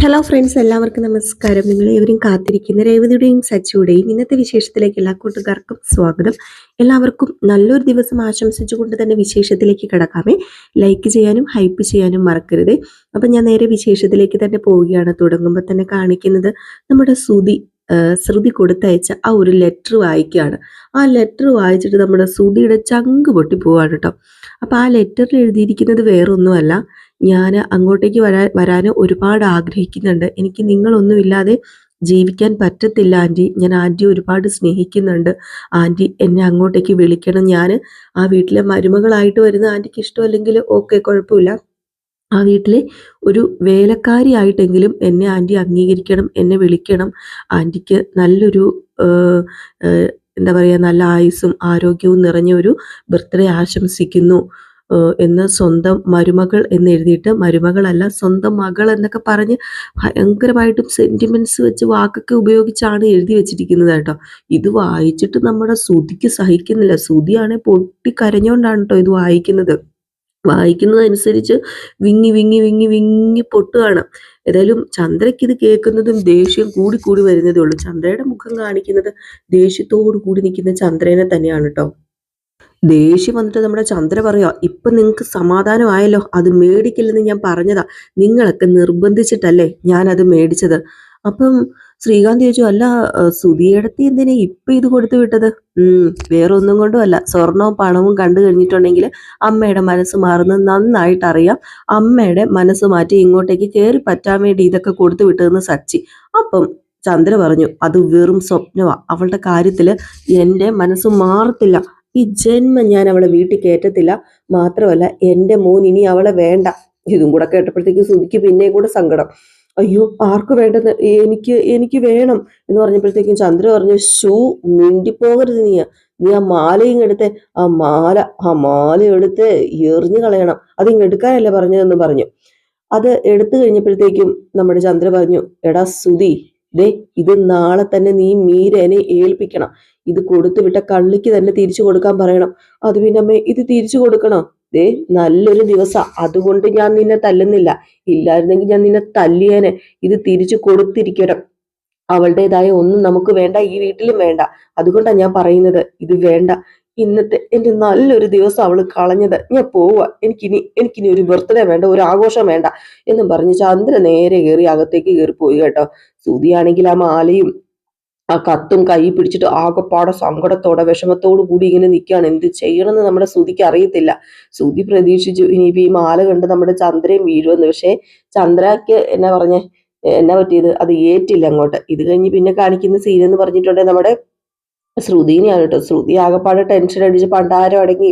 Hello friends, എല്ലാവർക്കും നമസ്കാരം. നിങ്ങൾ ഏവരും കാത്തിരിക്കുന്ന രേവതിയുടെയും സച്ചിയുടെയും ഇന്നത്തെ വിശേഷത്തിലേക്ക് എല്ലാ കൂട്ടുകാർക്കും സ്വാഗതം. എല്ലാവർക്കും നല്ലൊരു ദിവസം ആശംസിച്ചുകൊണ്ട് തന്നെ വിശേഷത്തിലേക്ക് കിടക്കാമേ. ലൈക്ക് ചെയ്യാനും ഹൈപ്പ് ചെയ്യാനും മറക്കരുത്. അപ്പം ഞാൻ നേരെ വിശേഷത്തിലേക്ക് തന്നെ പോവുകയാണ്. തുടങ്ങുമ്പോൾ തന്നെ കാണിക്കുന്നത് നമ്മുടെ ശ്രുതി കൊടുത്തയച്ച ആ ഒരു ലെറ്റർ വായിക്കുകയാണ്. ആ ലെറ്റർ വായിച്ചിട്ട് നമ്മുടെ ശ്രുതിയുടെ ചങ്ക് പൊട്ടി പോവാണ് കേട്ടോ. അപ്പം ആ ലെറ്ററിൽ എഴുതിയിരിക്കുന്നത് വേറൊന്നുമല്ല, ഞാൻ അങ്ങോട്ടേക്ക് വരാൻ ഒരുപാട് ആഗ്രഹിക്കുന്നുണ്ട്. എനിക്ക് നിങ്ങളൊന്നുമില്ലാതെ ജീവിക്കാൻ പറ്റത്തില്ല ആൻറ്റി. ഞാൻ ആൻറ്റി ഒരുപാട് സ്നേഹിക്കുന്നുണ്ട്. ആൻറ്റി എന്നെ അങ്ങോട്ടേക്ക് വിളിക്കണം. ഞാൻ ആ വീട്ടിലെ മരുമകളായിട്ട് വരുന്ന ആൻറ്റിക്ക് ഇഷ്ടമല്ലെങ്കിൽ ഓക്കെ, കുഴപ്പമില്ല. ആ വീട്ടിലെ ഒരു വേലക്കാരിയായിട്ടെങ്കിലും എന്നെ ആൻറ്റി അംഗീകരിക്കണം, എന്നെ വിളിക്കണം. ആൻറ്റിക്ക് നല്ലൊരു എന്താ പറയുക, നല്ല ആയുസ്സും ആരോഗ്യവും നിറഞ്ഞ ഒരു ബർത്ത്ഡേ ആശംസിക്കുന്നു എന്ന് സ്വന്തം മരുമകൾ എന്ന് എഴുതിയിട്ട്, മരുമകളല്ല സ്വന്തം മകൾ എന്നൊക്കെ പറഞ്ഞ് ഭയങ്കരമായിട്ടും സെന്റിമെന്റ്സ് വെച്ച് വാക്കൊക്കെ ഉപയോഗിച്ചാണ് എഴുതി വെച്ചിരിക്കുന്നത് കേട്ടോ. ഇത് വായിച്ചിട്ട് നമ്മുടെ ശ്രുതിക്ക് സഹിക്കുന്നില്ല. ശ്രുതിയാണെങ്കിൽ പൊട്ടിക്കരഞ്ഞോണ്ടാണ് കേട്ടോ ഇത് വായിക്കുന്നതനുസരിച്ച് വിങ്ങി വിങ്ങി വിങ്ങി വിങ്ങി പൊട്ടുകയാണ്. ഏതായാലും ചന്ദ്രയ്ക്ക് ഇത് കേൾക്കുന്നതും ദേഷ്യം കൂടി കൂടി വരുന്നതേ ഉള്ളൂ. ചന്ദ്രയുടെ മുഖം കാണിക്കുന്നത് ദേഷ്യത്തോടു കൂടി നിൽക്കുന്ന ചന്ദ്രനെ തന്നെയാണ് കേട്ടോ. ദേഷ്യം വന്നിട്ട് നമ്മുടെ ചന്ദ്ര പറയാ, ഇപ്പൊ നിങ്ങൾക്ക് സമാധാനമായല്ലോ, അത് മേടിക്കില്ലെന്ന് ഞാൻ പറഞ്ഞതാ, നിങ്ങളൊക്കെ നിർബന്ധിച്ചിട്ടല്ലേ ഞാൻ അത് മേടിച്ചത്. അപ്പം ശ്രീകാന്ത് ചോദിച്ചു, അല്ല സുധിയേടത്തി എന്തിനാ ഇപ്പൊ ഇത് കൊടുത്തു വിട്ടത്? വേറെ ഒന്നും കൊണ്ടും അല്ല, സ്വർണവും പണവും കണ്ടു കഴിഞ്ഞിട്ടുണ്ടെങ്കിൽ അമ്മയുടെ മനസ്സ് മാറുന്നത് നന്നായിട്ട് അറിയാം. അമ്മയുടെ മനസ്സ് മാറ്റി ഇങ്ങോട്ടേക്ക് കയറി പറ്റാൻ വേണ്ടി ഇതൊക്കെ കൊടുത്തു വിട്ടതെന്ന് സച്ചി. അപ്പം ചന്ദ്ര പറഞ്ഞു, അത് വെറും സ്വപ്നമാ, അവളുടെ കാര്യത്തില് എൻ്റെ മനസ്സ് മാറത്തില്ല. ഈ ജന്മം ഞാൻ അവളെ വീട്ടിൽ കയറ്റത്തില്ല. മാത്രമല്ല എൻ്റെ മോൻ ഇനി അവളെ വേണ്ട. ഇതും കൂടെ കേട്ടപ്പോഴത്തേക്ക് സുധിക്ക് പിന്നെയും കൂടെ സങ്കടം. അയ്യോ, ആർക്ക് വേണ്ടെന്ന്, എനിക്ക് വേണം എന്ന് പറഞ്ഞപ്പോഴത്തേക്കും ചന്ദ്ര പറഞ്ഞു, മിണ്ടിപ്പോകരുത് നീ ആ മാലയും എടുത്ത്, ആ മാല എടുത്ത് എറിഞ്ഞു കളയണം. അത് എടുക്കാനല്ലേ പറഞ്ഞതെന്ന് പറഞ്ഞു. അത് എടുത്തു കഴിഞ്ഞപ്പോഴത്തേക്കും നമ്മുടെ ചന്ദ്ര പറഞ്ഞു, എടാ സുധി, ദേ ഇത് നാളെ തന്നെ നീ മീരനെ ഏൽപ്പിക്കണം. ഇത് കൊടുത്തു വിട്ട കള്ളിക്ക് തന്നെ തിരിച്ചു കൊടുക്കാൻ പറയണം. അത് പിന്നെ അമ്മേ, ഇത് തിരിച്ചു കൊടുക്കണോ? ദേ നല്ലൊരു ദിവസം, അതുകൊണ്ട് ഞാൻ നിന്നെ തല്ലുന്നില്ല. ഇല്ലായിരുന്നെങ്കിൽ ഞാൻ നിന്നെ തല്ലിയേനെ. ഇത് തിരിച്ചു കൊടുത്തിരിക്കണം. അവളുടേതായ ഒന്നും നമുക്ക് വേണ്ട, ഈ വീട്ടിലും വേണ്ട. അതുകൊണ്ടാണ് ഞാൻ പറയുന്നത്, ഇത് വേണ്ട. ഇന്നത്തെ എന്റെ നല്ലൊരു ദിവസം അവള് കളഞ്ഞത്. ഞാൻ പോവാ. എനിക്കിനി ഒരു ബർത്ത്ഡേ വേണ്ട, ഒരു ആഘോഷം വേണ്ട എന്നും പറഞ്ഞ് ചന്ദ്ര നേരെ കയറി അകത്തേക്ക് കയറി പോയി കേട്ടോ. സുധിയാണെങ്കിൽ ആ മാലയും ആ കത്തും കൈ പിടിച്ചിട്ട് ആകെപ്പാടെ സങ്കടത്തോടെ വിഷമത്തോടു കൂടി ഇങ്ങനെ നിൽക്കുകയാണ്. എന്ത് ചെയ്യണമെന്ന് നമ്മുടെ ശ്രുതിക്ക് അറിയത്തില്ല. ശ്രുതി പ്രതീക്ഷിച്ചു ഇനിയിപ്പോ ഈ മാല കണ്ട് നമ്മുടെ ചന്ദ്രയും വീഴുമെന്ന്. പക്ഷേ ചന്ദ്രക്ക് എന്നാ പറ്റിയത്, അത് ഏറ്റില്ല അങ്ങോട്ട്. ഇത് കഴിഞ്ഞ് പിന്നെ കാണിക്കുന്ന സീൻ എന്ന് പറഞ്ഞിട്ടുണ്ടെങ്കിൽ നമ്മുടെ ശ്രുതിനെയാണ് കേട്ടോ. ശ്രുതി ആകെപ്പാടെ ടെൻഷൻ അടിച്ച് പണ്ടാരം അടങ്ങി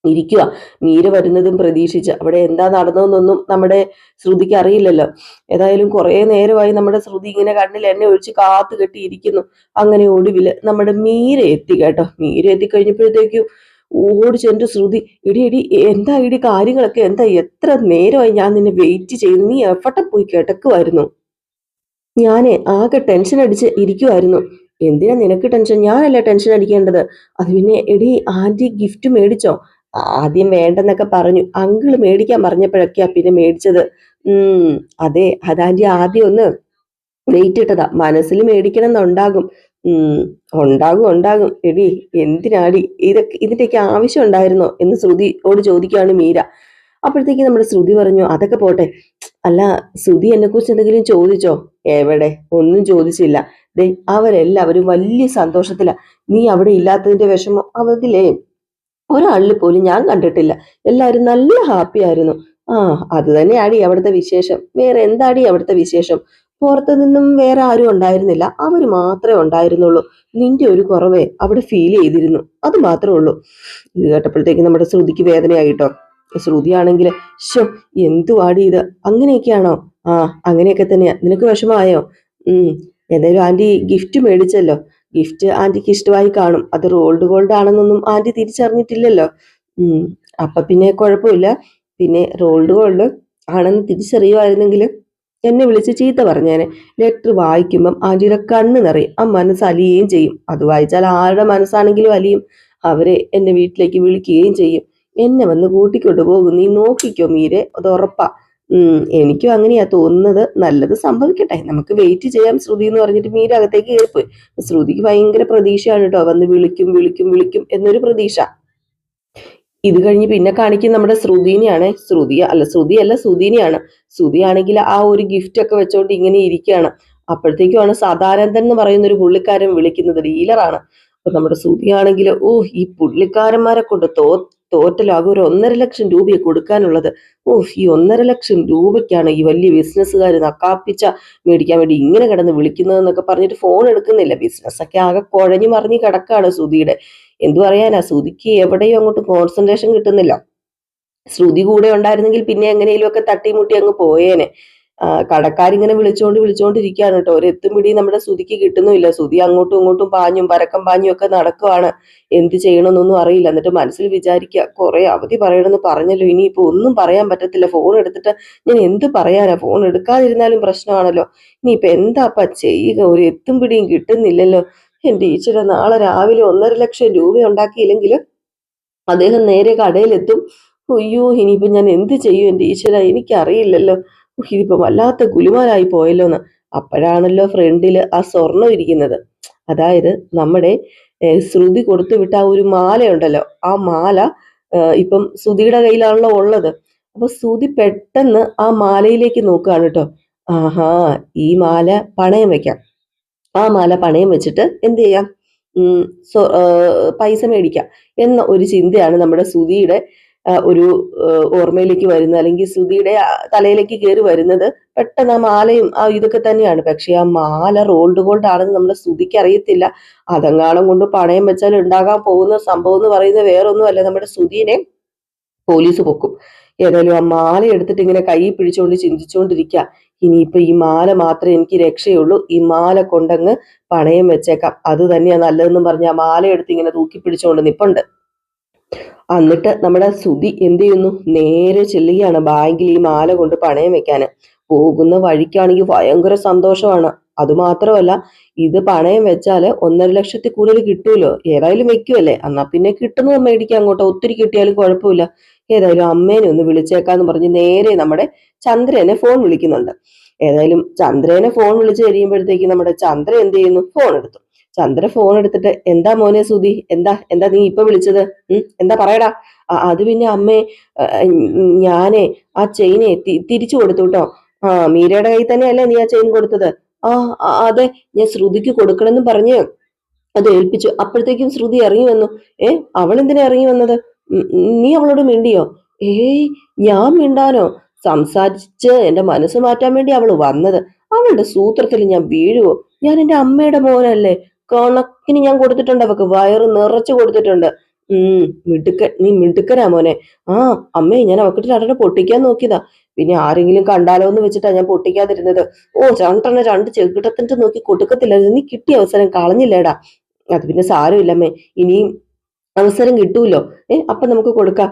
ഇരിക്കുക, മീര വരുന്നതും പ്രതീക്ഷിച്ച്. അവിടെ എന്താ നടന്നതെന്നൊന്നും നമ്മുടെ ശ്രുതിക്ക് അറിയില്ലല്ലോ. ഏതായാലും കുറെ നേരമായി നമ്മുടെ ശ്രുതി ഇങ്ങനെ കണ്ണിൽ എണ്ണ ഒഴിച്ച് കാത്തു കെട്ടിയിരിക്കുന്നു. അങ്ങനെ ഒടുവില് നമ്മുടെ മീര എത്തി കേട്ടോ. മീര എത്തിക്കഴിഞ്ഞപ്പോഴത്തേക്കും ഓടി ചെன்று ശ്രുതി, എടി എന്താ കാര്യങ്ങളൊക്കെ എന്താ, എത്ര നേരമായി ഞാൻ നിന്നെ വെയിറ്റ് ചെയ്യുന്നു, നീ എവിടെ പോയി കിടക്കുമായിരുന്നു? ഞാനേ ആകെ ടെൻഷൻ അടിച്ച് ഇരിക്കുമായിരുന്നു. എന്തിനാ നിനക്ക് ടെൻഷൻ? ഞാനല്ല ടെൻഷൻ അടിക്കേണ്ടത്. അത് പിന്നെ എടി, ആന്റി ഗിഫ്റ്റ് മേടിച്ചോ? ആദ്യം വേണ്ടെന്നൊക്കെ പറഞ്ഞു, അങ്കിള് മേടിക്കാൻ പറഞ്ഞപ്പോഴൊക്കെയാ പിന്നെ മേടിച്ചത്. അതെ, അതാന്റി ആദ്യം ഒന്ന് വെയിറ്റ് ഇട്ടതാ, മനസ്സിൽ മേടിക്കണം എന്നുണ്ടാകും. ഉണ്ടാകും. എടി എന്തിനാടി ഇതിന്റെയൊക്കെ ആവശ്യം ഉണ്ടായിരുന്നോ എന്ന് ശ്രുതിയോട് ചോദിക്കുകയാണ് മീര. അപ്പോഴത്തേക്ക് നമ്മുടെ ശ്രുതി പറഞ്ഞു, അതൊക്കെ പോട്ടെ. അല്ല, ശ്രുതി എന്നെ കുറിച്ച് എന്തെങ്കിലും ചോദിച്ചോ? എവിടെ, ഒന്നും ചോദിച്ചില്ല. ദേ അവരെല്ലാവരും വലിയ സന്തോഷത്തിലാ. നീ അവിടെ ഇല്ലാത്തതിന്റെ വിഷമം അവരിലേ ഒരാളിൽ പോലും ഞാൻ കണ്ടിട്ടില്ല. എല്ലാവരും നല്ല ഹാപ്പി ആയിരുന്നു. അത് തന്നെയാടി അവിടുത്തെ വിശേഷം. വേറെ എന്താടി അവിടുത്തെ വിശേഷം? പുറത്തു നിന്നും വേറെ ആരും ഉണ്ടായിരുന്നില്ല, അവര് മാത്രമേ ഉണ്ടായിരുന്നുള്ളൂ. നിന്റെ ഒരു കുറവേ അവിടെ ഫീൽ ചെയ്തിരുന്നു, അത് മാത്രമേ ഉള്ളൂ. ഇത് കേട്ടപ്പോഴത്തേക്ക് നമ്മുടെ ശ്രുതിക്ക് വേദനയായിട്ടോ. ശ്രുതിയാണെങ്കിൽ, എന്തുവാടി ഇത്, അങ്ങനെയൊക്കെയാണോ? അങ്ങനെയൊക്കെ തന്നെയാ. നിനക്ക് വിഷമമായോ? എന്തായാലും ആന്റി ഗിഫ്റ്റ് മേടിച്ചല്ലോ. ഗിഫ്റ്റ് ആന്റിക്ക് ഇഷ്ടമായി കാണും. അത് റോൾഡ് ഗോൾഡ് ആണെന്നൊന്നും ആന്റി തിരിച്ചറിഞ്ഞിട്ടില്ലല്ലോ. അപ്പൊ പിന്നെ കുഴപ്പമില്ല. പിന്നെ റോൾഡ് ഗോൾഡ് ആണെന്ന് തിരിച്ചറിയുമായിരുന്നെങ്കിൽ എന്നെ വിളിച്ച് ചീത്ത പറഞ്ഞേനെ. ലെറ്റർ വായിക്കുമ്പം ആന്റിയുടെ കണ്ണ് നിറയും, ആ മനസ്സ് അലിയുകയും ചെയ്യും. അത് വായിച്ചാൽ ആരുടെ മനസ്സാണെങ്കിലും അലിയും. അവരെ എന്നെ വീട്ടിലേക്ക് വിളിക്കുകയും ചെയ്യും. എന്നെ വന്ന് കൂട്ടിക്കൊണ്ടു പോകും. നീ നോക്കിക്കോ മീരെ, അത് ഉറപ്പാ. എനിക്കും അങ്ങനെയാ തോന്നുന്നത്. നല്ലത് സംഭവിക്കട്ടെ, നമുക്ക് വെയിറ്റ് ചെയ്യാം ശ്രുതി എന്ന് പറഞ്ഞിട്ട് മീര അകത്തേക്ക് കയറിപ്പോയി. ശ്രുതിക്ക് ഭയങ്കര പ്രതീക്ഷയാണ് കേട്ടോ, വന്ന് വിളിക്കും വിളിക്കും വിളിക്കും എന്നൊരു പ്രതീക്ഷ. ഇത് കഴിഞ്ഞ് പിന്നെ കാണിക്കും നമ്മുടെ ശ്രുതിനെയാണ്. ശ്രുതിയല്ല ശ്രുതിനെയാണ്. ശ്രുതിയാണെങ്കിൽ ആ ഒരു ഗിഫ്റ്റ് ഒക്കെ വെച്ചോണ്ട് ഇങ്ങനെ ഇരിക്കുകയാണ്. അപ്പോഴത്തേക്കുമാണ് സദാനന്ദൻ എന്ന് പറയുന്ന ഒരു പുള്ളിക്കാരൻ വിളിക്കുന്നത്, ഡീലറാണ്. അപ്പൊ നമ്മുടെ ശ്രുതിയാണെങ്കിൽ ഈ പുള്ളിക്കാരന്മാരെ കൊണ്ട് തോറ്റലാകും. ഒരു 1,50,000 രൂപയെ കൊടുക്കാനുള്ളത്. ഈ 1,50,000 രൂപയ്ക്കാണ് ഈ വലിയ ബിസിനസ്സുകാർ നക്കാപ്പിച്ച മേടിക്കാൻ വേണ്ടി ഇങ്ങനെ കിടന്ന് വിളിക്കുന്നതെന്നൊക്കെ പറഞ്ഞിട്ട് ഫോൺ എടുക്കുന്നില്ല. ബിസിനസ്സൊക്കെ ആകെ കുഴഞ്ഞു മറിഞ്ഞ് കിടക്കാണ് ശ്രുതിയുടെ. എന്തു പറയാനാ, ശ്രുതിക്ക് എവിടെയും അങ്ങോട്ട് കോൺസെൻട്രേഷൻ കിട്ടുന്നില്ല. ശ്രുതി കൂടെ ഉണ്ടായിരുന്നെങ്കിൽ പിന്നെ എങ്ങനെയും ഒക്കെ തട്ടിമുട്ടി അങ്ങ് പോയേനെ. കടക്കാരിങ്ങനെ വിളിച്ചോണ്ടിരിക്കുകയാണ് കേട്ടോ. ഒരു എത്തും പിടി നമ്മുടെ ശ്രുതിക്ക് കിട്ടുന്നുമില്ല. ശ്രുതി അങ്ങോട്ടും ഇങ്ങോട്ടും പാഞ്ഞും പരക്കം പാഞ്ഞും ഒക്കെ നടക്കുവാണ്. എന്ത് ചെയ്യണമെന്നൊന്നും അറിയില്ല. എന്നിട്ട് മനസ്സിൽ വിചാരിക്കുക, കുറെ അവധി പറയണമെന്ന് പറഞ്ഞല്ലോ, ഇനിയിപ്പോ ഒന്നും പറയാൻ പറ്റത്തില്ല. ഫോൺ എടുത്തിട്ട് ഞാൻ എന്ത് പറയാനാ, ഫോൺ എടുക്കാതിരുന്നാലും പ്രശ്നമാണല്ലോ. ഇനിയിപ്പൊ എന്താപ്പ ചെയ്യുക, ഒരു എത്തും പിടിയും കിട്ടുന്നില്ലല്ലോ. എന്റെ ഈശ്വര, നാളെ രാവിലെ 1,50,000 രൂപ ഉണ്ടാക്കിയില്ലെങ്കിൽ അദ്ദേഹം നേരെ കടയിലെത്തും. അയ്യോ, ഇനിയിപ്പോ ഞാൻ എന്ത് ചെയ്യും എന്റെ ഈശ്വര, എനിക്കറിയില്ലല്ലോ. ഇതിപ്പോ വല്ലാത്ത ഗുലുമാലായി പോയല്ലോന്ന്. അപ്പോഴാണല്ലോ ഫ്രണ്ടില് ആ സ്വർണം ഇരിക്കുന്നത്. അതായത് നമ്മുടെ ശ്രുതി കൊടുത്തു വിട്ട ആ ഒരു മാലയുണ്ടല്ലോ, ആ മാല ഇപ്പം ശ്രുതിയുടെ കയ്യിലാണല്ലോ ഉള്ളത്. അപ്പൊ ശ്രുതി പെട്ടെന്ന് ആ മാലയിലേക്ക് നോക്കുകയാണ് കേട്ടോ. ആഹാ, ഈ മാല പണയം വെക്കാം. ആ മാല പണയം വെച്ചിട്ട് എന്ത് ചെയ്യാം, പൈസ മേടിക്കാം എന്ന ഒരു ചിന്തയാണ് നമ്മുടെ ശ്രുതിയുടെ ഒരു ഓർമ്മയിലേക്ക് വരുന്നത്, അല്ലെങ്കിൽ ശ്രുതിയുടെ തലയിലേക്ക് കയറി വരുന്നത്. പെട്ടെന്ന് ആ മാലയും ആ ഇതൊക്കെ തന്നെയാണ്. പക്ഷെ ആ മാല റോൾഡ് ഗോൾഡ് ആണെന്ന് നമ്മുടെ ശ്രുതിക്ക് അറിയത്തില്ല. അതെങ്ങാനും കൊണ്ട് പണയം വെച്ചാൽ ഉണ്ടാകാൻ പോകുന്ന സംഭവം എന്ന് പറയുന്നത് വേറൊന്നും അല്ല, നമ്മുടെ ശ്രുതിനെ പോലീസ് പൊക്കും. ഏതായാലും ആ മാല എടുത്തിട്ട് ഇങ്ങനെ കൈ പിടിച്ചുകൊണ്ട് ചിന്തിച്ചുകൊണ്ടിരിക്കുക, ഇനിയിപ്പൊ ഈ മാല മാത്രമേ എനിക്ക് രക്ഷയുള്ളൂ, ഈ മാല കൊണ്ടങ്ങ് പണയം വെച്ചേക്കാം, അത് തന്നെയാ നല്ലതെന്നും പറഞ്ഞ് ആ മാല എടുത്ത് ഇങ്ങനെ തൂക്കി പിടിച്ചുകൊണ്ട് നിപ്പുണ്ട്. എന്നിട്ട് നമ്മുടെ ശ്രുതി എന്ത് ചെയ്യുന്നു, നേരെ ചെല്ലുകയാണ് ബാങ്കിൽ ഈ മാല കൊണ്ട് പണയം വെക്കാന്. പോകുന്ന വഴിക്കാണെങ്കിൽ ഭയങ്കര സന്തോഷമാണ്. അതുമാത്രമല്ല, ഇത് പണയം വെച്ചാല് 1,50,000 കൂടുതൽ കിട്ടൂലോ. ഏതായാലും വെക്കുമല്ലേ, എന്നാ പിന്നെ കിട്ടുന്നത് മേടിക്കാം അങ്ങോട്ടോ, ഒത്തിരി കിട്ടിയാലും കുഴപ്പമില്ല. ഏതായാലും അമ്മേനെ ഒന്ന് വിളിച്ചേക്കാന്ന് പറഞ്ഞ് നേരെ നമ്മുടെ ചന്ദ്രനെ ഫോൺ വിളിക്കുന്നുണ്ട്. ഏതായാലും ചന്ദ്രനെ ഫോൺ വിളിച്ചു കഴിയുമ്പോഴത്തേക്ക് നമ്മുടെ ചന്ദ്ര എന്ത് ചെയ്യുന്നു, ഫോൺ എടുത്തു. ചന്ദ്ര ഫോൺ എടുത്തിട്ട്, എന്താ മോനെ സുധി, എന്താ നീ ഇപ്പൊ വിളിച്ചത്, എന്താ പറയടാ. അത് പിന്നെ അമ്മേ, ഞാനേ ആ ചെയിനെ തിരിച്ചു കൊടുത്തു കേട്ടോ. മീരയുടെ കയ്യിൽ തന്നെയല്ലേ നീ ആ ചെയിൻ കൊടുത്തത്? അതെ, ഞാൻ ശ്രുതിക്ക് കൊടുക്കണമെന്ന് പറഞ്ഞ് അത് ഏൽപ്പിച്ചു. അപ്പോഴത്തേക്കും ശ്രുതി ഇറങ്ങി വന്നു. അവൾ എന്തിനാ ഇറങ്ങി വന്നത്? നീ അവളോട് മിണ്ടിയോ? ഏയ്, ഞാൻ മിണ്ടാനോ? സംസാരിച്ച് എന്റെ മനസ്സ് മാറ്റാൻ വേണ്ടി അവള് വന്നത്. അവളുടെ സൂത്രത്തിൽ ഞാൻ വീഴുവോ? ഞാൻ എന്റെ അമ്മയുടെ മോനല്ലേ, കണക്കിന് ഞാൻ കൊടുത്തിട്ടുണ്ട്, അവക്ക് വയറ് നിറച്ചു കൊടുത്തിട്ടുണ്ട്. നീ മിടുക്കനാ മോനെ. അമ്മേ, ഞാൻ അവക്കിട്ട് രണ്ടെണ്ണം പൊട്ടിക്കാൻ നോക്കിയതാ, പിന്നെ ആരെങ്കിലും കണ്ടാലോ എന്ന് വെച്ചിട്ടാ ഞാൻ പൊട്ടിക്കാതിരുന്നത്. രണ്ടെണ്ണം രണ്ട് ചെകിട്ടത്തിട്ട് നോക്കി കൊടുക്കത്തില്ലായിരുന്നു, നീ കിട്ടിയ അവസരം കളഞ്ഞില്ലേടാ. അത് പിന്നെ സാരമില്ലമ്മേ, ഇനിയും അവസരം കിട്ടൂല്ലോ. അപ്പൊ നമുക്ക് കൊടുക്കാം.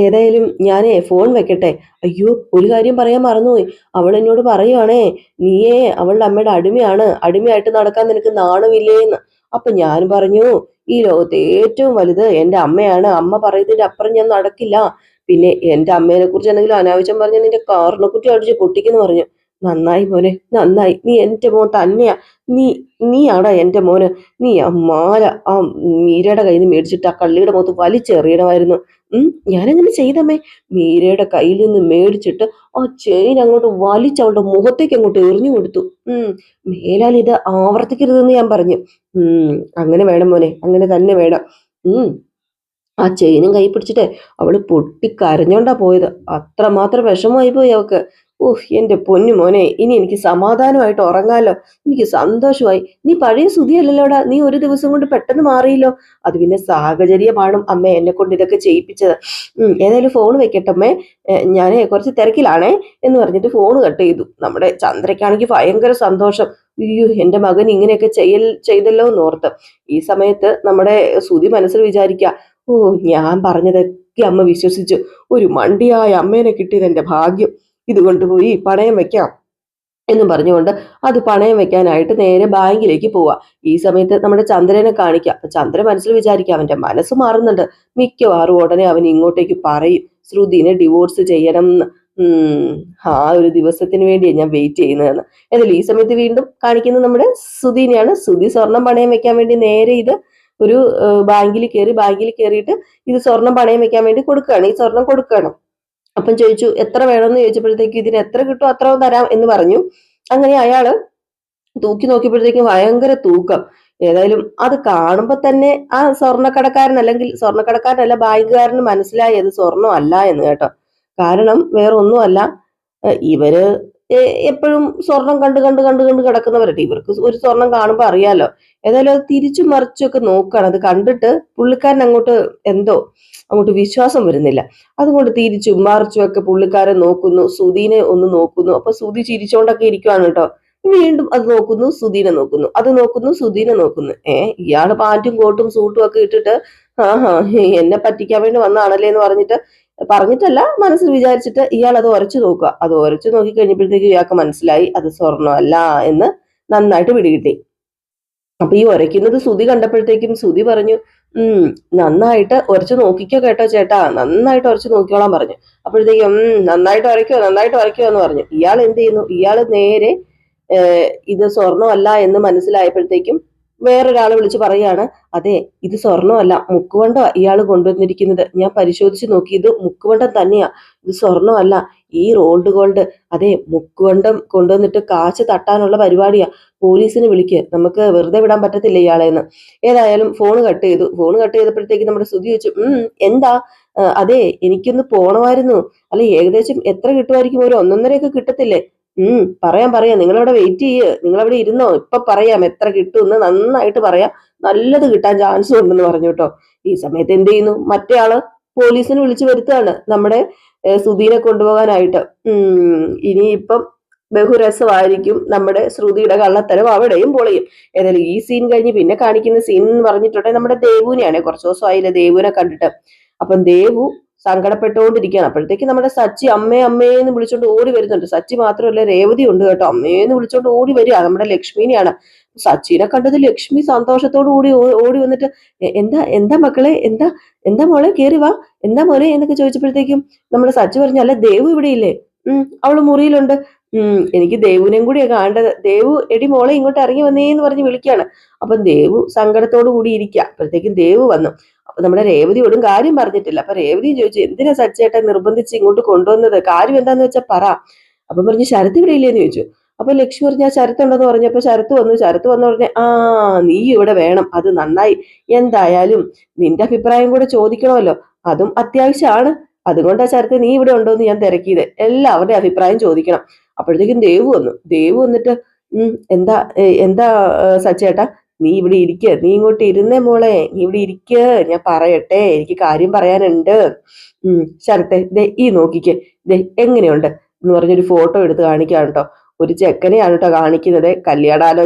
ഏതായാലും ഞാനേ ഫോൺ വെക്കട്ടെ. അയ്യോ, ഒരു കാര്യം പറയാൻ മറന്നുപോയി. അവൾ എന്നോട് പറയുവാണേ, നീയേ അവളുടെ അമ്മയുടെ അടിമയാണ്, അടിമയായിട്ട് നടക്കാൻ നിനക്ക് നാണമില്ലേന്ന്. അപ്പൊ ഞാൻ പറഞ്ഞു, ഈ ലോകത്തെ ഏറ്റവും വലുത് എന്റെ അമ്മയാണ്, അമ്മ പറയുന്നതിന്റെ അപ്പുറം ഞാൻ നടക്കില്ല. പിന്നെ എന്റെ അമ്മേനെ കുറിച്ച് എന്തെങ്കിലും അനാവശ്യം പറഞ്ഞ നിന്റെ കാറിനെക്കുറ്റി അടിച്ച് പൊട്ടിക്കുന്നു പറഞ്ഞു. നന്നായി മോനെ, നന്നായി. നീ എന്റെ മോൻ തന്നെയാ. നീയാടാ എന്റെ മോന്. നീ ആ മാല ആ മീരയുടെ കയ്യിൽ നിന്ന് മേടിച്ചിട്ട് ആ കള്ളിയുടെ മുഖത്ത് വലിച്ചെറിയണമായിരുന്നു. ഞാനങ്ങനെ ചെയ്തമ്മേ. മീരയുടെ കയ്യിൽ നിന്ന് മേടിച്ചിട്ട് ആ ചെയിൻ അങ്ങോട്ട് വലിച്ചവളുടെ മുഖത്തേക്ക് അങ്ങോട്ട് എറിഞ്ഞു കൊടുത്തു. മേലാൽ ഇത് ആവർത്തിക്കരുതെന്ന് ഞാൻ പറഞ്ഞു. അങ്ങനെ വേണം മോനെ, അങ്ങനെ തന്നെ വേണം. ആ ചെയിനും കൈ പിടിച്ചിട്ട് അവള് പൊട്ടിക്കരഞ്ഞോണ്ടാ പോയത്. അത്രമാത്രം വിഷമമായി പോയി അവക്ക്. എന്റെ പൊന്നു മോനെ, ഇനി എനിക്ക് സമാധാനമായിട്ട് ഉറങ്ങാലോ, എനിക്ക് സന്തോഷമായി. നീ പഴയ സുധിയല്ലല്ലോടാ, നീ ഒരു ദിവസം കൊണ്ട് പെട്ടെന്ന് മാറിയല്ലോ. അത് പിന്നെ സാഹചര്യമാണ് അമ്മ എന്നെ കൊണ്ട് ഇതൊക്കെ ചെയ്യിപ്പിച്ചത്. ഏതായാലും ഫോൺ വെക്കട്ടമ്മേ, ഞാനേ കുറച്ച് തിരക്കിലാണേ എന്ന് പറഞ്ഞിട്ട് ഫോൺ കട്ട് ചെയ്തു. നമ്മുടെ ചന്ദ്രയ്ക്കാണെങ്കിൽ ഭയങ്കര സന്തോഷം. അയ്യോ, എന്റെ മകൻ ഇങ്ങനെയൊക്കെ ചെയ്തല്ലോ എന്നോർത്ത്. ഈ സമയത്ത് നമ്മുടെ സുധി മനസ്സിൽ വിചാരിക്കുക, ഞാൻ പറഞ്ഞതൊക്കെ അമ്മ വിശ്വസിച്ചു. ഒരു മണ്ടിയായ അമ്മേനെ കിട്ടിയത് എന്റെ ഭാഗ്യം. ഇത് കൊണ്ടുപോയി പണയം വെക്കാം എന്നും പറഞ്ഞുകൊണ്ട് അത് പണയം വെക്കാനായിട്ട് നേരെ ബാങ്കിലേക്ക് പോവാ. ഈ സമയത്ത് നമ്മുടെ ചന്ദ്രനെ കാണിക്കാം. ചന്ദ്രൻ മനസ്സിൽ വിചാരിക്കാം, അവന്റെ മനസ്സ് മാറുന്നുണ്ട്. മിക്കവാറും ഉടനെ അവൻ ഇങ്ങോട്ടേക്ക് പറയും ശ്രുതിനെ ഡിവോഴ്സ് ചെയ്യണം എന്ന്. ഉം ആ ഒരു ദിവസത്തിന് വേണ്ടിയാണ് ഞാൻ വെയിറ്റ് ചെയ്യുന്നതെന്ന്. ഏതായാലും ഈ സമയത്ത് വീണ്ടും കാണിക്കുന്നത് നമ്മുടെ സുധീനെയാണ്. സുധി സ്വർണം പണയം വെക്കാൻ വേണ്ടി നേരെ ഇത് ഒരു ബാങ്കിൽ കയറിയിട്ട് ഇത് സ്വർണം പണയം വെക്കാൻ വേണ്ടി കൊടുക്കുകയാണ്. ഈ സ്വർണം കൊടുക്കുകയാണ്. അപ്പം ചോദിച്ചു എത്ര വേണമെന്ന് ചോദിച്ചപ്പോഴത്തേക്ക് ഇതിന് എത്ര കിട്ടും അത്ര തരാം എന്ന് പറഞ്ഞു. അങ്ങനെ അയാള് തൂക്കി നോക്കിയപ്പോഴത്തേക്കും ഭയങ്കര തൂക്കം. ഏതായാലും അത് കാണുമ്പോ തന്നെ ആ സ്വർണ്ണക്കടക്കാരനല്ല ബാങ്കുകാരന് മനസ്സിലായി അത് സ്വർണ്ണം അല്ല എന്ന് കേട്ടോ. കാരണം വേറെ ഒന്നുമല്ല, ഇവര് എപ്പോഴും സ്വർണം കണ്ട് കണ്ട് കണ്ട് കണ്ട് കിടക്കുന്നവരട്ടെ. ഇവർക്ക് ഒരു സ്വർണം കാണുമ്പോ അറിയാലോ. ഏതായാലും അത് തിരിച്ചും മറിച്ചൊക്കെ നോക്കുകയാണ്. അത് കണ്ടിട്ട് പുള്ളിക്കാരൻ അങ്ങോട്ട് വിശ്വാസം വരുന്നില്ല. അതുകൊണ്ട് തിരിച്ചും മറിച്ചും ഒക്കെ പുള്ളിക്കാരൻ നോക്കുന്നു, സുധീനെ ഒന്ന് നോക്കുന്നു. അപ്പൊ സുധി ചിരിച്ചോണ്ടൊക്കെ ഇരിക്കുവാണ് കേട്ടോ. വീണ്ടും അത് നോക്കുന്നു, സുധീനെ നോക്കുന്നു, അത് നോക്കുന്നു, സുധീനെ നോക്കുന്നു. ഇയാള് പാന്റും കോട്ടും സൂട്ടും ഒക്കെ ഇട്ടിട്ട് എന്നെ പറ്റിക്കാൻ വേണ്ടി വന്നാണല്ലേ എന്ന് പറഞ്ഞിട്ടല്ല മനസ്സിൽ വിചാരിച്ചിട്ട് ഇയാൾ അത് ഉരച്ചു നോക്കുക. അത് ഉരച്ചു നോക്കി കഴിഞ്ഞപ്പോഴത്തേക്ക് ഇയാൾക്ക് മനസ്സിലായി അത് സ്വർണ്ണമല്ല എന്ന് നന്നായിട്ട് പിടികിട്ടി. അപ്പൊ ഈ ഉരയ്ക്കുന്നത് സുധി കണ്ടപ്പോഴത്തേക്കും സുധി പറഞ്ഞു, നന്നായിട്ട് ഉരച്ചു നോക്കിക്കോ കേട്ടോ ചേട്ടാ, നന്നായിട്ട് ഉരച്ചു നോക്കിക്കോളാൻ പറഞ്ഞു. അപ്പോഴത്തേക്കും നന്നായിട്ട് ഉരയ്ക്കോ എന്ന് പറഞ്ഞു. ഇയാൾ എന്ത് ചെയ്യുന്നു, ഇയാള് നേരെ ഇത് സ്വർണ്ണമല്ല എന്ന് മനസ്സിലായപ്പോഴത്തേക്കും വേറൊരാളെ വിളിച്ച് പറയാണ്, അതെ ഇത് സ്വർണ്ണമല്ല, മുക്കുവണ്ടം ഇയാൾ കൊണ്ടുവന്നിരിക്കുന്നത്. ഞാൻ പരിശോധിച്ച് നോക്കി, ഇത് മുക്കുവണ്ടം തന്നെയാ, ഇത് സ്വർണ്ണമല്ല, ഈ റോൾഡ് ഗോൾഡ്. അതെ മുക്കുവണ്ടം കൊണ്ടുവന്നിട്ട് കാശ് തട്ടാനുള്ള പരിപാടിയാ. പോലീസിനെ വിളിക്ക്, നമുക്ക് വെറുതെ വിടാൻ പറ്റത്തില്ല ഇയാളെന്ന്. ഏതായാലും ഫോൺ കട്ട് ചെയ്തപ്പോഴത്തേക്ക് നമ്മുടെ സുധി വെച്ചു, എന്താ? അതെ എനിക്കൊന്ന് പോണമായിരുന്നു. അല്ല ഏകദേശം എത്ര കിട്ടുമായിരിക്കും? ഒരു 1.5 കിട്ടത്തില്ലേ? പറയാം നിങ്ങളവിടെ വെയിറ്റ് നിങ്ങളവിടെ ഇരുന്നോ, ഇപ്പൊ പറയാം എത്ര കിട്ടുമെന്ന് നന്നായിട്ട് പറയാം, നല്ലത് കിട്ടാൻ ചാൻസ് ഉണ്ടെന്ന് പറഞ്ഞു കേട്ടോ. ഈ സമയത്ത് എന്ത് ചെയ്യുന്നു, മറ്റേ ആള് പോലീസിനെ വിളിച്ചു വരുത്തുകയാണ് നമ്മുടെ സുധീനെ കൊണ്ടുപോകാനായിട്ട്. ഇനിയിപ്പം ബഹുരസമായിരിക്കും നമ്മുടെ ശ്രുതിയുടെ കള്ളത്തരം അവിടെയും പൊളിയും. ഏതായാലും ഈ സീൻ കഴിഞ്ഞ് പിന്നെ കാണിക്കുന്ന സീൻ എന്ന് പറഞ്ഞിട്ടുണ്ടെങ്കിൽ നമ്മുടെ ദേവുവിനെയാണ്. കുറച്ച് ദിവസമായില്ലേ ദേവുവിനെ കണ്ടിട്ട്. അപ്പം ദേവു സങ്കടപ്പെട്ടുകൊണ്ടിരിക്കുകയാണ്. അപ്പോഴത്തേക്ക് നമ്മുടെ സച്ചി അമ്മേന്ന് വിളിച്ചോണ്ട് ഓടി വരുന്നുണ്ട്. സച്ചി മാത്രമല്ല രേവതി ഉണ്ട് കേട്ടോ. അമ്മേന്ന് വിളിച്ചോണ്ട് ഓടി വരിക നമ്മുടെ ലക്ഷ്മിനെയാണ്. സച്ചിനെ കണ്ടത് ലക്ഷ്മി സന്തോഷത്തോടു കൂടി ഓടി വന്നിട്ട് എന്താ മക്കളെ, എന്താ മോളെ, കേറി വാ, എന്താ മോനെ എന്നൊക്കെ ചോദിച്ചപ്പോഴത്തേക്കും നമ്മുടെ സച്ചി പറഞ്ഞു, അല്ല ദേവു ഇവിടെ ഇല്ലേ? അവള് മുറിയിലുണ്ട്. എനിക്ക് ദേവുവിനെയും കൂടിയാ കാണേണ്ടത്. ദേവു എടി മോളെ ഇങ്ങോട്ട് ഇറങ്ങി വന്നേന്ന് പറഞ്ഞ് വിളിക്കുകയാണ്. അപ്പം ദേവു സങ്കടത്തോടു കൂടി ഇരിക്കുക. അപ്പോഴത്തേക്കും ദേവു വന്നു. അപ്പൊ നമ്മുടെ രേവതിയോടും കാര്യം പറഞ്ഞിട്ടില്ല. അപ്പൊ രേവതിയും ചോദിച്ചു, എന്തിനാ സച്ചേട്ടൻ നിർബന്ധിച്ച് ഇങ്ങോട്ട് കൊണ്ടുവന്നത്, കാര്യം എന്താന്ന് വെച്ചാൽ പറ. അപ്പം പറഞ്ഞു, ശരത്ത് ഇവിടെ ഇല്ലേന്ന് ചോദിച്ചു. അപ്പൊ ലക്ഷ്മി പറഞ്ഞു, ആ ശരത്ത് ഉണ്ടെന്ന് പറഞ്ഞപ്പോ ശരത്ത് വന്നു പറഞ്ഞ, നീ ഇവിടെ വേണം, അത് നന്നായി. എന്തായാലും നിന്റെ അഭിപ്രായം കൂടെ ചോദിക്കണമല്ലോ, അതും അത്യാവശ്യമാണ്. അതുകൊണ്ടാ ശരത്ത് നീ ഇവിടെ ഉണ്ടോന്ന് ഞാൻ തിരക്കിയത്, എല്ലാവരുടെ അഭിപ്രായം ചോദിക്കണം. അപ്പോഴത്തേക്കും ദേവു വന്നിട്ട് എന്താ എന്താ സച്ചേട്ടാ, നീ ഇവിടെ ഇരിക്ക, നീ ഇങ്ങോട്ട് ഇരുന്നേ മോളെ, നീ ഇവിടെ ഇരിക്ക, ഞാൻ പറയട്ടെ, എനിക്ക് കാര്യം പറയാനുണ്ട്. ശരത്തെ ദേ ഈ നോക്കിക്കേ, ദേ എങ്ങനെയുണ്ട് എന്ന് പറഞ്ഞൊരു ഫോട്ടോ എടുത്ത് കാണിക്കാണ് കേട്ടോ. ഒരു ചെക്കനെയാണ് കേട്ടോ കാണിക്കുന്നത്.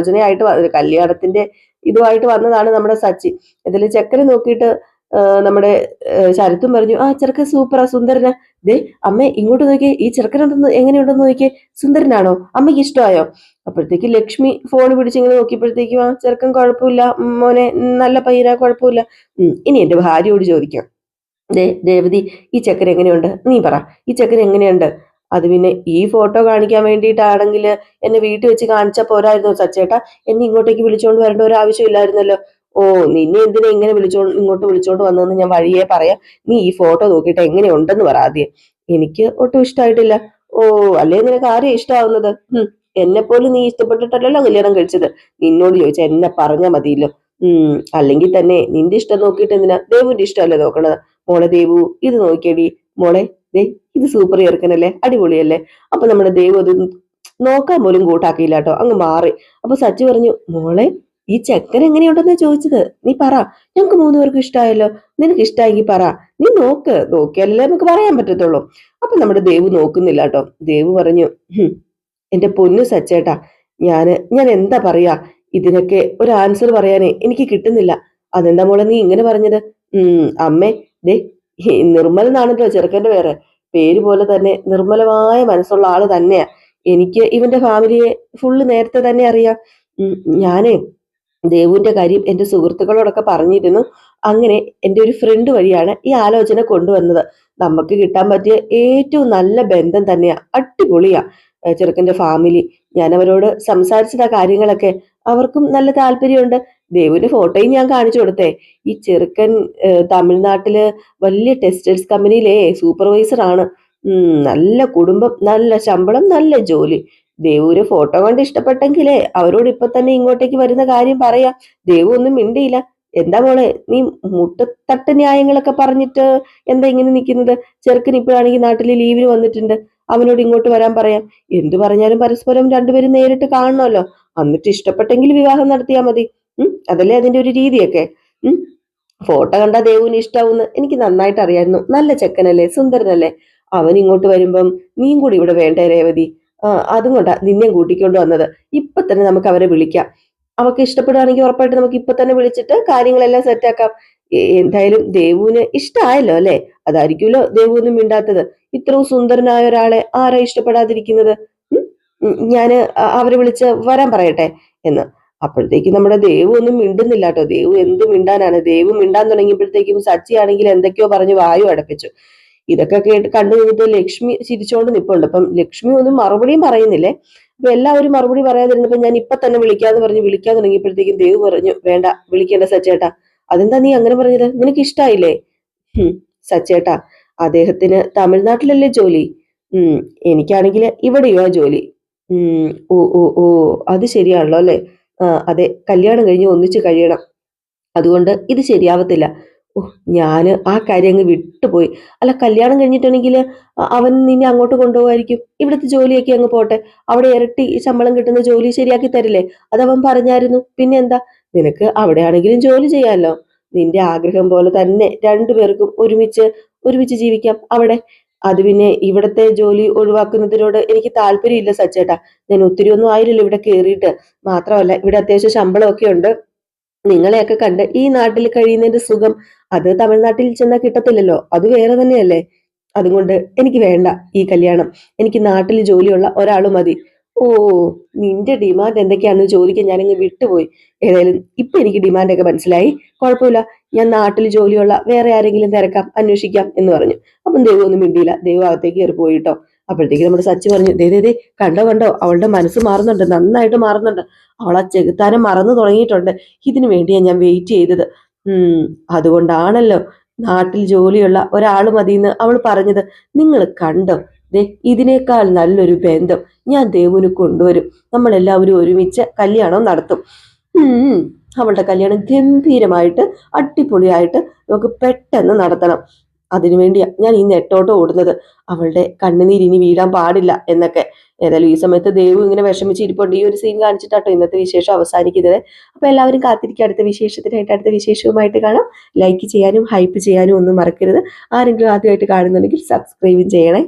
കല്യാണത്തിന്റെ ഇതുമായിട്ട് വന്നതാണ് നമ്മുടെ സച്ചി. ഇതിൽ ചെക്കനെ നോക്കിയിട്ട് നമ്മുടെ ശരത്തും പറഞ്ഞു, ആ ചെറുക്കൻ സൂപ്പറാ, സുന്ദരനാ. ദേ അമ്മ ഇങ്ങോട്ട് നോക്കിയേ, ഈ ചെറുക്കനെന്തെന്ന് എങ്ങനെയുണ്ടെന്ന് നോക്കിയേ, സുന്ദരനാണോ, അമ്മയ്ക്ക് ഇഷ്ടമായോ? അപ്പോഴത്തേക്ക് ലക്ഷ്മി ഫോൺ പിടിച്ചിങ്ങനെ നോക്കിയപ്പോഴത്തേക്കും ആ ചെറുക്കൻ കുഴപ്പമില്ല മോനെ, നല്ല പയ്യനാ, കുഴപ്പമില്ല. ഇനി എന്റെ ഭാര്യയോട് ചോദിക്കാം, രേവതി ഈ ചെക്കൻ എങ്ങനെയുണ്ട്, നീ പറ, ഈ ചെക്കൻ എങ്ങനെയുണ്ട്? അത് പിന്നെ ഈ ഫോട്ടോ കാണിക്കാൻ വേണ്ടിയിട്ടാണെങ്കിൽ എന്നെ വീട്ടിൽ വെച്ച് കാണിച്ചാൽ പോരായിരുന്നോ സച്ചേട്ടാ? എന്നെ ഇങ്ങോട്ടേക്ക് വിളിച്ചോണ്ട് വരേണ്ട ഒരു ആവശ്യമില്ലായിരുന്നല്ലോ. ഓ നിന്നെ എന്തിനാ ഇങ്ങോട്ട് വിളിച്ചോണ്ട് വന്നതെന്ന് ഞാൻ വഴിയേ പറയാം. നീ ഈ ഫോട്ടോ നോക്കിയിട്ട് എങ്ങനെയുണ്ടെന്ന് പറ ആദ്യം. എനിക്ക് ഒട്ടും ഇഷ്ടമായിട്ടില്ല. ഓ അല്ലേ നിനക്ക് ആരെയും ഇഷ്ടമാവുന്നത്? എന്നെപ്പോലും നീ ഇഷ്ടപ്പെട്ടിട്ടല്ലല്ലോ കല്യാണം കഴിച്ചത്. നിന്നോട് ചോദിച്ചാൽ എന്നെ പറഞ്ഞാൽ മതിയല്ലോ. അല്ലെങ്കിൽ തന്നെ നിന്റെ ഇഷ്ടം നോക്കിയിട്ട് എന്തിനാ ദേവുവിന്റെ ഇഷ്ടമല്ലേ നോക്കണത്? മോളെ ദേവു ഇത് നോക്കിയടി മോളെ, ദേ ഇത് സൂപ്പർ ചേർക്കനല്ലേ, അടിപൊളിയല്ലേ? അപ്പൊ നമ്മുടെ ദേവു അത് നോക്കാൻ പോലും കൂട്ടാക്കിയില്ല കേട്ടോ, അങ്ങ് മാറി. അപ്പൊ സച്ചി പറഞ്ഞു, മോളെ ഈ ചെക്കൻ എങ്ങനെയുണ്ടെന്നാ ചോദിച്ചത്, നീ പറ, ഞങ്ങൾക്ക് 3 പേർക്കും ഇഷ്ടമായല്ലോ, നിനക്ക് ഇഷ്ടമായെങ്കിൽ പറ, നീ നോക്കിയാലല്ലേ നമുക്ക് പറയാൻ പറ്റത്തുള്ളൂ. അപ്പൊ നമ്മുടെ ദേവു നോക്കുന്നില്ല കേട്ടോ. ദേവു പറഞ്ഞു, എന്റെ പൊന്നു സച്ചേട്ടാ, ഞാൻ എന്താ പറയാ, ഇതിനൊക്കെ ഒരു ആൻസർ പറയാനേ എനിക്ക് കിട്ടുന്നില്ല. അതെന്താ മോളെ നീ ഇങ്ങനെ പറഞ്ഞത്? അമ്മേ ദേ നിർമ്മൽ എന്നാണല്ലോ ചെറുക്കന്റെ പേര് പോലെ തന്നെ നിർമ്മലമായ മനസ്സുള്ള ആള് തന്നെയാ. എനിക്ക് ഇവന്റെ ഫാമിലിയെ ഫുള്ള് നേരത്തെ തന്നെ അറിയാം. ഞാനേ ദേവുവിന്റെ കാര്യം എൻ്റെ സുഹൃത്തുക്കളോടൊക്കെ പറഞ്ഞിരുന്നു. അങ്ങനെ എൻ്റെ ഒരു ഫ്രണ്ട് വഴിയാണ് ഈ ആലോചന കൊണ്ടുവന്നത്. നമുക്ക് കിട്ടാൻ പറ്റിയ ഏറ്റവും നല്ല ബന്ധം തന്നെയാ, അടിപൊളിയാ ചെറുക്കന്റെ ഫാമിലി. ഞാൻ അവരോട് സംസാരിച്ചതാ കാര്യങ്ങളൊക്കെ. അവർക്കും നല്ല താല്പര്യമുണ്ട്. ദേവുവിന്റെ ഫോട്ടോയും ഞാൻ കാണിച്ചു കൊടുത്തേ. ഈ ചെറുക്കൻ തമിഴ്നാട്ടില് വലിയ ടെക്സ്റ്റൈൽസ് കമ്പനിയിലെ സൂപ്പർവൈസർ ആണ്. നല്ല കുടുംബം, നല്ല ശമ്പളം, നല്ല ജോലി. ദേവുവിന് ഫോട്ടോ കണ്ട് ഇഷ്ടപ്പെട്ടെങ്കിലേ അവരോട് ഇപ്പൊ തന്നെ ഇങ്ങോട്ടേക്ക് വരുന്ന കാര്യം പറയാം. ദേവു ഒന്നും മിണ്ടിയില്ല. എന്താ മോളെ, നീ മുട്ടത്തട്ട് ന്യായങ്ങളൊക്കെ പറഞ്ഞിട്ട് എന്താ ഇങ്ങനെ നിൽക്കുന്നത്? ചെറുക്കൻ ഇപ്പോഴാണെങ്കിൽ നാട്ടിൽ ലീവിന് വന്നിട്ടുണ്ട്. അവനോട് ഇങ്ങോട്ട് വരാൻ പറയാം. എന്തു പറഞ്ഞാലും പരസ്പരം രണ്ടുപേരും നേരിട്ട് കാണണമല്ലോ. എന്നിട്ട് ഇഷ്ടപ്പെട്ടെങ്കിൽ വിവാഹം നടത്തിയാൽ മതി. അതല്ലേ അതിന്റെ ഒരു രീതിയൊക്കെ. ഫോട്ടോ കണ്ട ദേവുവിന് ഇഷ്ടാവൂന്ന് എനിക്ക് നന്നായിട്ട് അറിയായിരുന്നു. നല്ല ചെക്കനല്ലേ, സുന്ദരനല്ലേ. അവൻ ഇങ്ങോട്ട് വരുമ്പം നീയും കൂടി ഇവിടെ വേണ്ടേ രേവതി? അതും കൊണ്ടാ നിന്നെയും കൂട്ടിക്കൊണ്ട് വന്നത്. ഇപ്പൊ തന്നെ നമുക്ക് അവരെ വിളിക്കാം. അവർക്ക് ഇഷ്ടപ്പെടുകയാണെങ്കിൽ ഉറപ്പായിട്ട് നമുക്ക് ഇപ്പൊ തന്നെ വിളിച്ചിട്ട് കാര്യങ്ങളെല്ലാം സെറ്റാക്കാം. എന്തായാലും ദേവുവിന് ഇഷ്ടമായല്ലോ അല്ലെ? അതായിരിക്കുമല്ലോ ദേവുവിനും മിണ്ടാത്തത്. ഇത്രയും സുന്ദരനായ ഒരാളെ ആരാ ഇഷ്ടപ്പെടാതിരിക്കുന്നത്? ഞാന് അവരെ വിളിച്ച് വരാൻ പറയട്ടെ എന്ന്. അപ്പോഴത്തേക്ക് നമ്മുടെ ദേവു ഒന്നും മിണ്ടുന്നില്ല കേട്ടോ. ദേവു എന്ത് മിണ്ടാനാണ്? ദേവു മിണ്ടാൻ തുടങ്ങിയപ്പോഴത്തേക്കും സച്ചി ആണെങ്കിൽ എന്തൊക്കെയോ പറഞ്ഞ് വായു അടപ്പിച്ചു. ഇതൊക്കെ കണ്ടു കഴിഞ്ഞിട്ട് ലക്ഷ്മി ചിരിച്ചോണ്ട് നിപ്പുണ്ട്. അപ്പം ലക്ഷ്മി ഒന്നും മറുപടിയും പറയുന്നില്ലേ. അപ്പൊ എല്ലാവരും മറുപടി പറയാതിരുന്നപ്പോ ഞാൻ ഇപ്പൊ തന്നെ വിളിക്കാന്ന് പറഞ്ഞ് വിളിക്കാൻ തുടങ്ങിയപ്പോഴത്തേക്കും ദേവ് പറഞ്ഞു, വേണ്ട, വിളിക്കേണ്ട സച്ചേട്ടാ. അതെന്താ നീ അങ്ങനെ പറഞ്ഞത്? നിനക്ക് ഇഷ്ടായില്ലേ? സച്ചേട്ടാ, അദ്ദേഹത്തിന് തമിഴ്നാട്ടിലല്ലേ ജോലി. എനിക്കാണെങ്കിൽ ഇവിടെയോ ജോലി. ഓ ഓ ഓ, അത് ശരിയാണല്ലോ അല്ലെ? അതെ, കല്യാണം കഴിഞ്ഞ് ഒന്നിച്ച് കഴിയണം. അതുകൊണ്ട് ഇത് ശരിയാവത്തില്ല. ഞാന് ആ കാര്യം അങ്ങ് വിട്ടുപോയി. അല്ല, കല്യാണം കഴിഞ്ഞിട്ടുണ്ടെങ്കിൽ അവൻ നിന്നെ അങ്ങോട്ട് കൊണ്ടുപോകായിരിക്കും. ഇവിടുത്തെ ജോലിയൊക്കെ അങ്ങ് പോട്ടെ. അവിടെ ഇരട്ടി ശമ്പളം കിട്ടുന്ന ജോലി ശരിയാക്കി തരില്ലേ? അതവൻ പറഞ്ഞായിരുന്നു. പിന്നെ എന്താ, നിനക്ക് അവിടെ ആണെങ്കിലും ജോലി ചെയ്യാമല്ലോ. നിന്റെ ആഗ്രഹം പോലെ തന്നെ രണ്ടുപേർക്കും ഒരുമിച്ച് ഒരുമിച്ച് ജീവിക്കാം അവിടെ. അത് പിന്നെ ഇവിടത്തെ ജോലി ഒഴിവാക്കുന്നതിനോട് എനിക്ക് താല്പര്യമില്ല സച്ചേട്ടാ. ഞാൻ ഒത്തിരി ഒന്നും ആയില്ലല്ലോ ഇവിടെ കയറിയിട്ട്. മാത്രമല്ല ഇവിടെ അത്യാവശ്യം ശമ്പളമൊക്കെ ഉണ്ട്. നിങ്ങളെയൊക്കെ കണ്ട് ഈ നാട്ടിൽ കഴിയുന്നതിന്റെ സുഖം അത് തമിഴ്നാട്ടിൽ ചെന്നാൽ കിട്ടത്തില്ലല്ലോ. അത് വേറെ തന്നെയല്ലേ. അതുകൊണ്ട് എനിക്ക് വേണ്ട ഈ കല്യാണം. എനിക്ക് നാട്ടിൽ ജോലിയുള്ള ഒരാൾ മതി. ഓ, നിന്റെ ഡിമാൻഡ് എന്തൊക്കെയാണെന്ന് ചോദിക്കാൻ ഞാനിങ്ങ് വിട്ടുപോയി. ഏതായാലും ഇപ്പൊ എനിക്ക് ഡിമാൻഡ് ഒക്കെ മനസ്സിലായി. കുഴപ്പമില്ല, ഞാൻ നാട്ടിൽ ജോലിയുള്ള വേറെ ആരെങ്കിലും തിരക്കാം, അന്വേഷിക്കാം എന്ന് പറഞ്ഞു. അപ്പം ദൈവം ഒന്നും മിണ്ടിയില്ല. ദൈവം അകത്തേക്ക് കയറി പോയിട്ടോ. അപ്പോഴത്തേക്ക് നമ്മുടെ സച്ചി പറഞ്ഞു, ദേ കണ്ടോ കണ്ടോ, അവളുടെ മനസ്സ് മാറുന്നുണ്ട്, നന്നായിട്ട് മാറുന്നുണ്ട്. അവൾ ആ ചെകുത്താനം മറന്നു തുടങ്ങിയിട്ടുണ്ട്. ഇതിനു വേണ്ടിയാ ഞാൻ വെയിറ്റ് ചെയ്തത്. അതുകൊണ്ടാണല്ലോ നാട്ടിൽ ജോലിയുള്ള ഒരാൾ മതിയെന്ന് അവൾ പറഞ്ഞത്. നിങ്ങൾ കണ്ടോ? ദേ, ഇതിനേക്കാൾ നല്ലൊരു ബന്ധം ഞാൻ ദേവുവിന് കൊണ്ടുവരും. നമ്മളെല്ലാവരും ഒരുമിച്ച് കല്യാണം നടത്തും. അവളുടെ കല്യാണം ഗംഭീരമായിട്ട് അടിപൊളിയായിട്ട് നമുക്ക് പെട്ടെന്ന് നടത്തണം. അതിനുവേണ്ടിയാ ഞാൻ ഈ നെട്ടോട്ട് ഓടുന്നത്. അവളുടെ കണ്ണുനീര് ഇനി വീഴാൻ പാടില്ല എന്നൊക്കെ. ഏതായാലും ഈ സമയത്ത് ദേവു ഇങ്ങനെ വിഷമിച്ച് ഇരിപ്പുണ്ട്. ഈ ഒരു സീൻ കാണിച്ചിട്ടാട്ടോ ഇന്നത്തെ വിശേഷം അവസാനിക്കുന്നത്. അപ്പൊ എല്ലാവരും കാത്തിരിക്കുക അടുത്ത വിശേഷത്തിനായിട്ട്. അടുത്ത വിശേഷവുമായിട്ട് കാണാം. ലൈക്ക് ചെയ്യാനും ഹൈപ്പ് ചെയ്യാനും ഒന്നും മറക്കരുത്. ആരെങ്കിലും ആദ്യമായിട്ട് കാണുന്നുണ്ടെങ്കിൽ സബ്സ്ക്രൈബും ചെയ്യണേ.